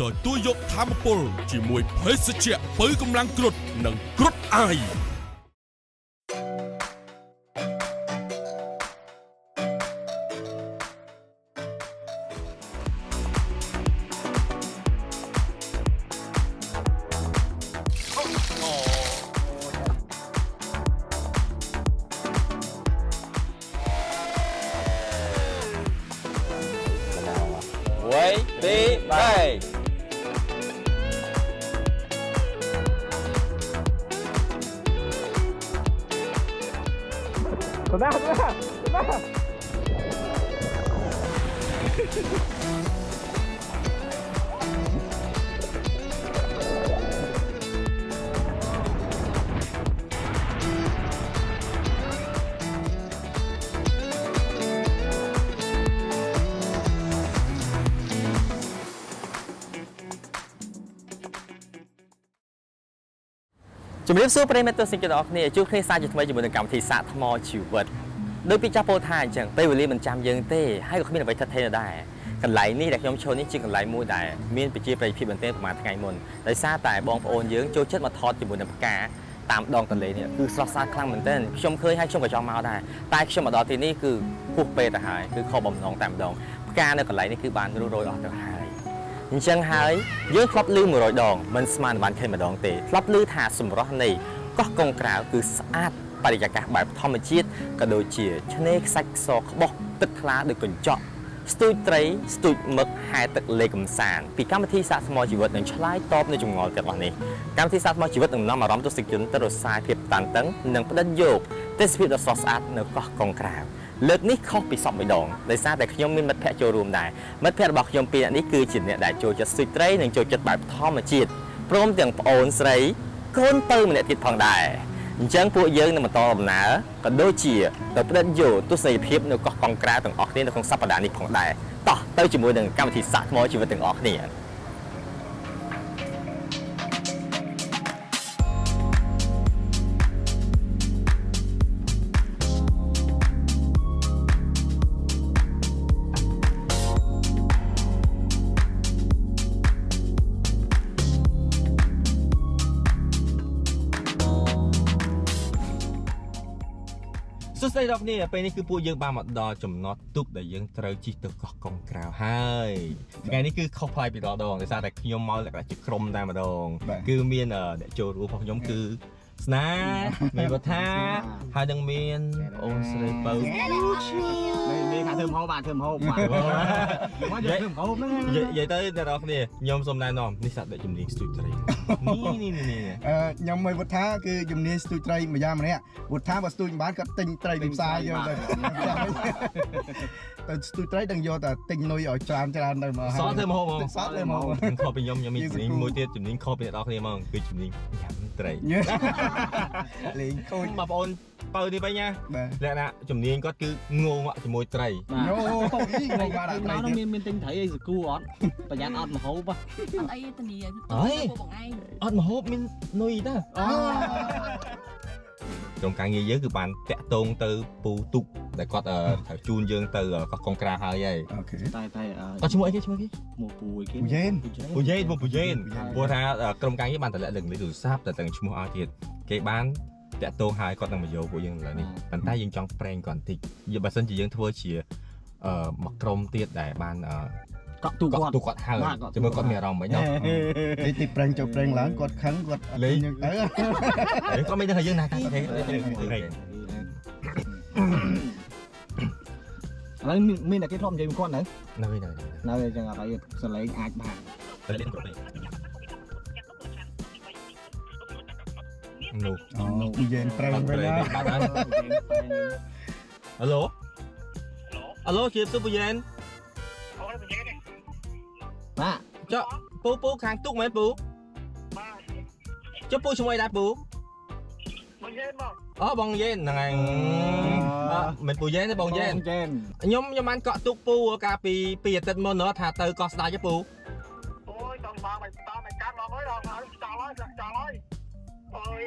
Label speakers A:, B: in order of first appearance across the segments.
A: ទទួលយកធម៌ពលជាមួយភេសជ្ជៈបើកម្លាំងគ្រុឌនិងគ្រុឌអាយ
B: ជំរាបសួរប្រិយមិត្តទស្សនិកជនទាំងអស់គ្នាជួបគ្នាសាជាថ្មីជាមួយនឹងកម្មវិធីសាកថ្មជីវិតដោយពីចាស់ពោលថាអញ្ចឹងពេលវេលាមិនចាំយើងទេហើយក៏គ្មានអ្វីថិតថេរដែរកន្លែងនេះដែលខ្ញុំឈរនេះជាកន្លែងមួយដែលមានប្រជាប្រិយភាពមែនទែនប្រហែលថ្ងៃមុនដោយសារតែបងប្អូនយើងចូលចិត្តមកថតជាមួយនឹងផ្កាតាមដងទន្លេនេះគឺស្រស់ស្អាតខ្លាំងមែនទែនខ្ញុំឃើញហើយខ្ញុំក៏ចង់មកដែរតែខ្ញុំមកដល់ទីនេះគឺហួសពេលទៅហើយគឺខុសបំណងតែម្ដងផ្កានៅកន្លែងនេះគឺបានរយអស់ទៅហើយអញ្ចឹងហើយយើងធ្លាប់ឮ100ដងមិនស្មានបានឃើញម្ដងទេធ្លាប់ឮថាសម្រស់នៃកោះកុងក្រៅគឺស្អាតបរិយាកាសបែបធម្មជាតិក៏ដូចជាឆ្នេរខ្សាច់សក្បោះទឹកថ្លាដូចកញ្ចក់ស្ទូចត្រីស្ទូចមឹកហែទឹកលេកំសាន្តពីកម្មវិធីសាកថ្មជីវិតនឹងឆ្លើយតបនៅចម្ងល់ទាំងអស់នេះកម្មវិធីសាកថ្មជីវិតនឹងនាំអារម្មណ៍ទស្សនិកជនទៅរសាយភាពតានតឹងនិងផ្ដិតយកទេសភាពដ៏ស្រស់ស្អាតនៅកោះកុងក្រៅលើកនេះខុសពីសពម្ដងដោយសារតែខ្ញុំមានមិត្តភ័ក្តិចូលរួមដែរមិត្តភ័ក្តិរបស់ខ្ញុំពីរនាក់នេះគឺជាអ្នកដែលចូលចិត្តស្ទូចត្រីនិងចូលចិត្តបែបធម្មជាតិព្រមទាំងប្អូនស្រីកូនពៅម្នាក់ទៀតផងដែរអញ្ចឹងពួកយើងនឹងបន្តដំណើរក៏ដូចជាទៅផ្ដិតយកទស្សនីយភាពនៅកោះកុងក្រៅទាំងអស់គ្នានៅក្នុងសប្តាហ៍នេះផងដែរតោះទៅជាមួយនឹងកម្មវិធីសាកថ្មជីវិតទាំងអស់គ្នាសួស្តីដល់គ្នាពេលនេះគឺពួកយើងបានមកដល់ចំណត់ទូកដែលយើងត្រូវជិះទៅកោះកុងក្រៅហើយថ្ងៃនេះគឺខុសប្លែកពីរាល់ដងដោយសារតែខ្ញុំមកលក្ខណៈជាក្រុមតែម្ដងគឺមានអ្នកចូលរួមរបស់ខ្ញុំគឺស្នាមានវត្ថាហើយនឹងមានអូនស្រីបើ
C: មានថាធ្វើមហោបាទធ្វើមហោបាទមកយកធ្វើមហោហ្នឹង
B: និយាយទៅអ្នកនរគ្នាខ្ញុំសូមណែនាំនេះសាក់ដឹកជំនាញស្ទូចត្រីនេះ
C: ខ្ញុំមិនវត្ថាគឺជំនាញស្ទូចត្រីម្យ៉ាងម្នាក់វត្ថាបើស្ទូចមិនបានគាត់ទិញត្រីពីផ្សារយកទៅទៅស្ទូចត្រីដឹងយកតែទិញនុយឲ្យច្រើនទៅមក
B: សតធ្វើមហោហ្មង
C: សតធ្វើមហោ
B: ខុសពីខ្ញុំមានជំនាញមួយទៀតជំនាញខុសពីអ្នកនរគ្នាហ្មងគឺជំនាញញ៉ាំត្រី
C: លេងខូច
B: បងប្អូនបើនេះវិញណាលក្ខណៈជំនាញគាត់គឺងងជាមួយត្រី
C: អូងងបាន
D: ត្រីមានទិញត្រីអីសគូអត់ប្រយ័ត្នអត់មហូបអត់
E: អីធានា
B: ពួកបងឯងអត់មហូបមាននុយតើក្រុមការងារយើងគឺបានតាក់ទងទៅពូទុកដែលគាត់ត្រូវជូនយើងទៅកោះកុងក្រៅហើយហើយ
C: អូខេ
D: តែ
B: គាត់ឈ្មោះអីគេឈ្មោះគេ
D: មកពូអីគេ
C: ពូយេន
B: ព្រោះថាក្រុមការងារបានតម្លាក់លើកលេខទូរស័ព្ទតែទាំងឈ្មោះឲ្យទៀតគេបានតាក់ទងហើយគាត់នឹងមកយកពួកយើងឥឡូវនេះប៉ុន្តែយើងចង់ប្រេងគាត់បន្តិចបើសិនជាយើងធ្វើជាមកក្រុមទៀតដែលបានកក់ទូគាត់ហើយចាំមើលគាត់មានអារម្មណ៍មិនដល់
C: ពេលទីប្រេងចូលប្រេងឡើងគាត់ខឹងគាត់
B: លេង
C: យើងទៅ
B: គាត់មិនដឹងថាយើងណាតែ
D: ឥឡូវមានតែគេធ្លាប់និយាយមួយគាត់នៅអញ្ចឹងអត់អីសលេងអាចបាន
B: ទៅលេងគ្រប់ទេនោះ
C: ពូយេនប្រេងវិញណា
B: ហៅឡូជិះសុពូយេន
D: បាទ
B: ចុះពូខាងទុកមែនពូចុះពូឈ្មោះអីដែរពូ
E: បងយេនមក
B: អូបងយេនហ្នឹងហើយមិនពូយេនទេបងយេនខ្ញុំបានកក់ទុកពូកាលពីអាទិត្យមុនថាទៅកោះស្ដេចទេពូ
E: អូយតោះមកមិនតោះមិនកាត់មកអើយដល់ហើយចោលហើយអូយ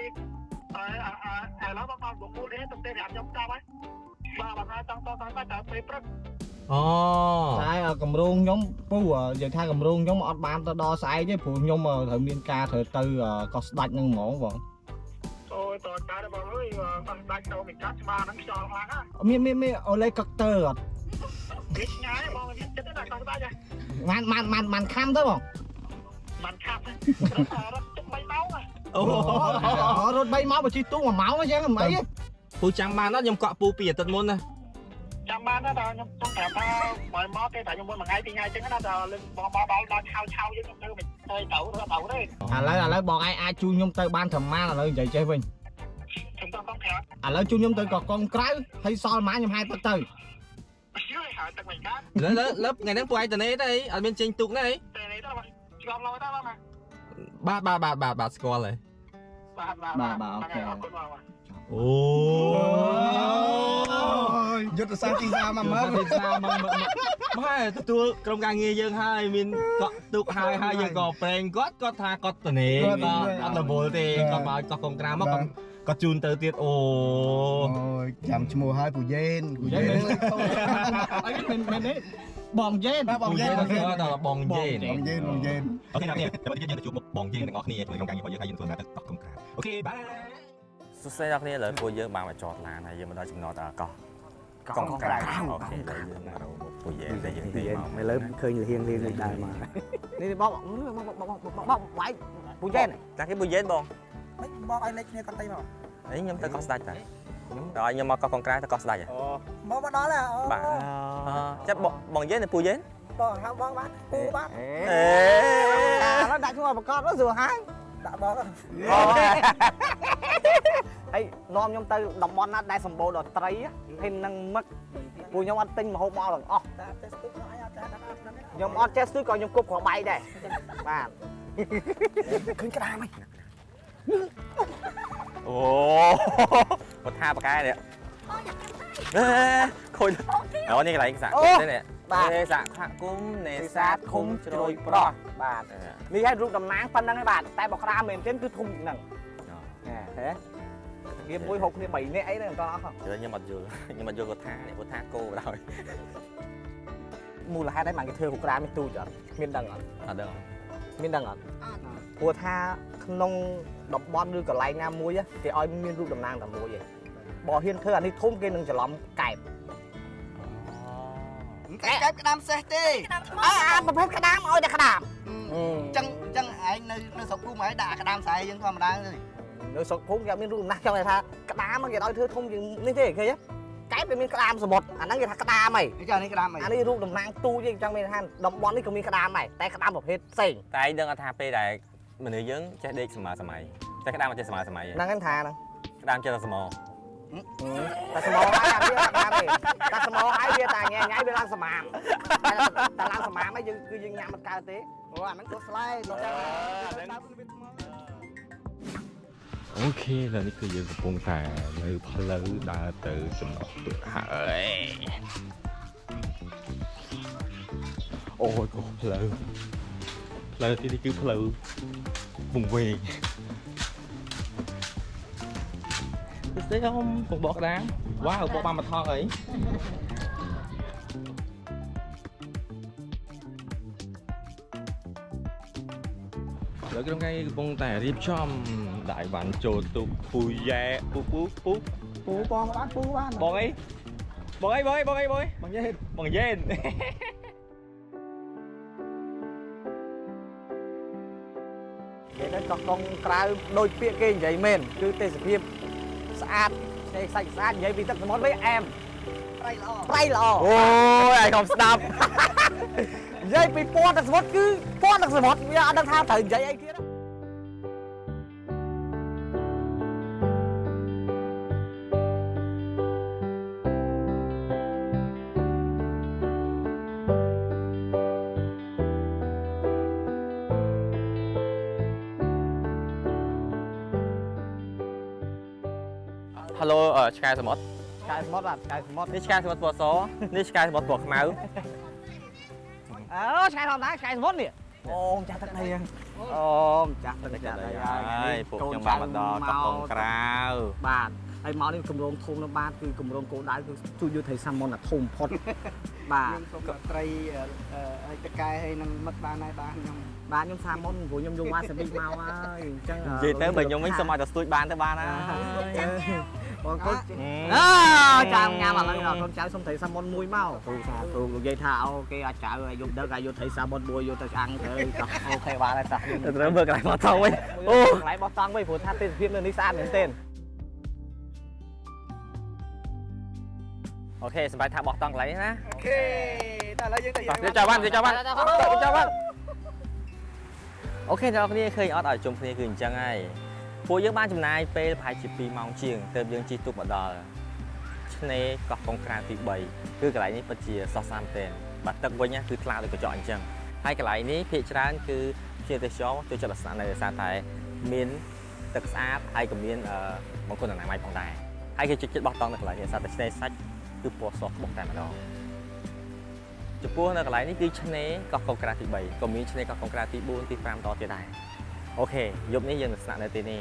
E: ឥឡូវមកមកពូនេះទៅទេខ្ញុំចាប់ហើយបាទបងចង់តតែពេលព្រឹក
D: តែកម្រងខ្ញុំពូនិយាយថាកម្រងខ្ញុំអត់បានទៅដល់ស្អែកទេព្រោះខ្ញុំត្រូវមានការត្រូវទៅកោះស្ដាច់នឹងហ្មងបង
E: អូយតើកាបងអើយគាត់ដាច់ទៅពីកាត់ច្បាស់ហ្នឹងខ្យល់ខ្លាំងណា
D: មានអូលេកុកទ័រអត់
E: គេឆ្ងាយបងនិយាយចិត្តណាគាត់ដាច់
D: បានខំទៅបង
E: បានខាប់រត់ទុក3ម៉ោង
D: អូរត់3ម៉ោងបើជិះទូ1ម៉ោងអញ្ចឹងមិនអី
B: ពូចាំបានអត់ខ្ញុំកក់ពូ2អាទិត្យមុនណា
E: ចាំបានណាដល់ខ្ញុំចង់ប្រាប់ថាបើមកទេតែខ្ញុំមុនមួយថ្ងៃពីរថ្ងៃអញ្ចឹងណាដល់លឹងបងមកដល់ឆាវយើងខ្ញុំទៅមិនទៅទៅទេ
D: ឥឡូវបងឯងអាចជួយខ្ញុំទៅបានប្រមាណឥឡូវនិយាយចេះវិញ
E: ខ្ញុំទៅកងក្រៅ
D: ឥឡូវជួយខ្ញុំទៅកកងក្រៅហើយសល់ម៉ាខ្ញុំហែទឹកទៅ
E: យូរហើយទឹកមិនកាត់
B: លើថ្ងៃហ្នឹងពូឯងតនេទេអត់មានចេញទុកទេ
E: តែនេះទៅឆ្លងឡងទៅបងណា
B: បាទស្គាល់ហើយ
E: បាទអូខេអរគុណបង
B: អូ
C: យុទ្ធសាស្ត្រទីសាមកមើល
B: ទីផ្សារមកហើយទទួលក្រុមការងារយើងហើយមានកក់ទុកហើយយើងក៏ប្រេងគាត់ថាគាត់តនេគាត់អត់រវល់ទេគាត់មកកក់កងក្រាមមកគាត់ជូនទៅទៀតអូ
C: អូយចាំឈ្មោះឲ្យពូយេន
D: អីមិនទេបងយេន
C: បងយេន
B: ដល់បងយេន
C: បងយេនបងយេន
B: អូខេអ្នកចាំយើងទៅជួបមុខបងយេនទាំងអស់គ្នាជួយក្នុងការងាររបស់យើងហើយយើងធ្វើការទៅកក់កងក្រាមអូខេបាយសួស្តីអ្នកគ្នាឥឡូវពួកយើងបានមកចតឡានហើយយើងមកដល់ចំណតកោះកងក្រាមអូខេឥឡូវយើងមកដល់ពួកយើងតែយើងទៅមក
D: មិនលើឃើញលៀងដែរមកនេះបងវាយពូយេន
B: តាគេពួកយេនបង
F: បងឲ្យលេខគ្នាគាត់ទៅមក
B: អីខ្ញុំទៅកោះស្ដាច់តែខ្ញុំដល់ខ្ញុំមកកោះកងក្រាមទៅកោះស្ដាច់ហ៎
F: មកដល់ហើយ
B: បាទចាប់បងយេនទៅពូយេន
F: បងហៅបងបាទពូបាទ
B: អេ
F: ឥឡូវដាក់ឈ្មោះប្រកបទៅស្រួលហើយដាក់បង
D: ហើយនាំខ្ញុំទៅតំបន់ណាដែលសម្បូរដោយត្រីហើយនឹងមឹកពូខ្ញុំអត់ទិញម្ហូបមកទាំងអស់
F: តែស្ទុកអីអត់ចាស់ដល់ហ្នឹង
D: ខ្ញុំអត់ចេះស្ទួយក៏ខ្ញុំគប់គ្រាប់បាយដែរបាទ
F: ឃើញក្តាមហី
B: អូគាត់ថាប៉ាកែនេះខូចអូនេះកន្លែងសាក់ទេនេះបាទសាក់ខាក់គុំនេសាទឃុំជ្រោយប្រោះ
D: បាទនេះឲ្យរូបតំណាងប៉ុណ្្នឹងឯងបាទតែបើក្រាមមែនទេគឺធំហ្នឹងហ៎វាមួយហុកគ្នា3នាក់អីហ្នឹងតោះអស់
B: ខ្ញុំអត់យល់គាត់ថាគោដល់
D: មូលហេតុអីបានគេធ្វើក្រាមនេះទូចអត់មានដឹងអត់
B: អត់ដឹង
D: មានដឹងអត់ព្រោះថាក្នុងតំបន់ឬកន្លែងណាមួយគេឲ្យមានរូបតំណាងតែមួយឯងបើហ៊ានធ្វើអានេះធំគេនឹងច្រឡំកែប
F: កែបក្តាមសេះទេ
D: ប្រភេទក្តាមឲ្យតែក្តាម
F: ចឹងឯងនៅស្រុកភូមិឯងដាក់ក្តាមស្រែយើងធម្មតាទេ
D: នៅស្រុកភូមិគេមានរូបតំណាងចង់ថាក្តាមគេឲ្យធ្វើធំជាងនេះទេឃើញកែបវាមានក្តាមសមុទ្រអាហ្នឹងគេថាក្តាមហី
F: ចានេះក្តាមអី
D: អានេះរូបតំណាងទូចទេចង់មានថាតំបន់នេះក៏មានក្តាមដែរតែក្តាមប្រភេទផ្សេង
B: តែឯងដឹងអត់ថាពេលដែលមនុស្សយើងចេះដេកសម័យតែក្តាមមិនចេះសម័យ
D: ហ្នឹងឯងថាហ្នឹង
B: ក្តាមចេះតែសម
D: តែស្មោហើយអាវាក្តាមទេតែស្មោហើយវាតែញ៉ៃវាឡើងសមាមតែឡើងសមាមហើយយើងគឺយើងញ៉ាំមិនកើតទេ
F: អូអាហ្នឹងក៏ស្លែទៅចា
G: អូខេឥឡូវនេះគឺយើងកំពុងតែនៅផ្លូវដើរទៅចំណុចទឹកហើយអូយក៏ផ្លូវទីនេះគឺផ្លូវវង្វេងស្ទើរខ្ញុំពងបកក្តាមវ៉ាវបកបានមកថងអីលើក្រុមការងារកំពុងតែរៀបចំដាក់អីវ៉ាន់ចូលទូពូយ៉ែពូ
F: បងបានពូបាន
B: បងអីបងយេន
D: គេនៅកកងក្រៅដូចពាក្យគេនិយាយមែនគឺទេសភាពស្អាតឆ្នេរខ្សាច់ស្អាតនិយាយពីទឹកសមុទ្រវិញអែម
F: ប្រៃល្អ
B: អូយឯងកុំស្ដាប់
D: និយាយពីពណ៌ទឹកសមុទ្រគឺពណ៌ទឹកសមុទ្រវាអត់ដឹងថាត្រូវនិយាយអីទៀត
B: Hello ឆ្កែសមុទ្រ
D: ឆ្កែសមុទ្របាទឆ្កែសមុទ្រ
B: នេះឆ្កែសមុទ្រពណ៌សនេះឆ្កែសមុទ្រពណ៌ខ្មៅ
D: ឆ្កែធម្មតាឆ្កែសមុទ្រនេះអូម្ចាស់ទឹកដីហ្នឹងអូម្ចាស់ទឹកដីហើយ
B: ពួកខ្ញុំបានមកដល់កោះកងក្រៅ
D: បាទហើយមកនេះគម្រោងធំនៅបាទគឺគម្រោងគោលដៅគឺជួយយុទ្ធសាស្ត្រមុនអាធំផុត បាទ
F: ខ្ញុំសុំត្រីតកែហើយនឹងមឹកបានហើយបាទខ្ញុំ
D: បាទខ្ញុំសាមុនព្រោះខ្ញុំយកវ៉ាសាប៊ីមកហើយអញ្ចឹង
B: និយាយទៅបើខ្ញុំវិញសូមឲ្យតែស្ទួចបានទៅបានហើយ
D: បងកូនចាំញ៉ាំឥឡូវដល់កូនចៅសុំត្រីសាមុនមួយមកគ្រូសាគ្រូនិយាយថាអូគេអាចចៅឲ្យយកដឹកឲ្យយកត្រីសាមុនមួយយកទៅឆ្អាំងទៅអូខេបានហើយតា
B: ត្រូវមើលកន្លែងបោះតង់វិញ
D: អូកន្លែងបោះតង់វិញព្រោះថាទេសភាពនៅនេះស្អាតមែនទែន
B: អូខេសម្រាប់ថាបោះតង់កន្លែងណា
F: អូខេតែឥឡូវយើងទៅ
B: វាចាំបានអូខេដល់គ្នាឃើញអត់ឲ្យជុំគ្នាគឺអញ្ចឹងហើយពួកយើងបានចំណាយពេលប្រហែលជា2ម៉ោងជាងទើបយើងជិះទូកមកដល់ឆ្នេរកោះកុងក្រៅទី3គឺកន្លែងនេះពិតជាសោះសាមទេបាទទឹកវិញគឺថ្លាដូចកញ្ចក់អញ្ចឹងហើយកន្លែងនេះភាគច្រើនគឺជាទេសចរចូលចិត្តស្នាក់នៅសារតែមានទឹកស្អាតហើយក៏មានបង្គន់អនាម័យផងដែរហើយគេចិត្តបោះតង់នៅកន្លែងនេះសារតែឆ្នេរសាច់គឺពណ៌សក្បុកតែម្ដងចំពោះនៅកន្លែងនេះគឺឆ្នេរកោះកុងក្រៅទី3ក៏មានឆ្នេរកោះកុងក្រៅទី4ទី5តទៀតដែរអូខេយប់នេះយើងនឹងស្នាក់នៅទីនេះ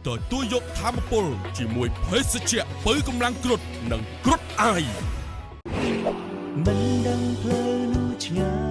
A: ទទួលយកធម៌ពលជាមួយភេសជ្ជៈបើកម្លាំងគ្រុឌនិងគ្រុឌអាយ
H: មិនដឹងផ្លូវនោះឆ្ងាយ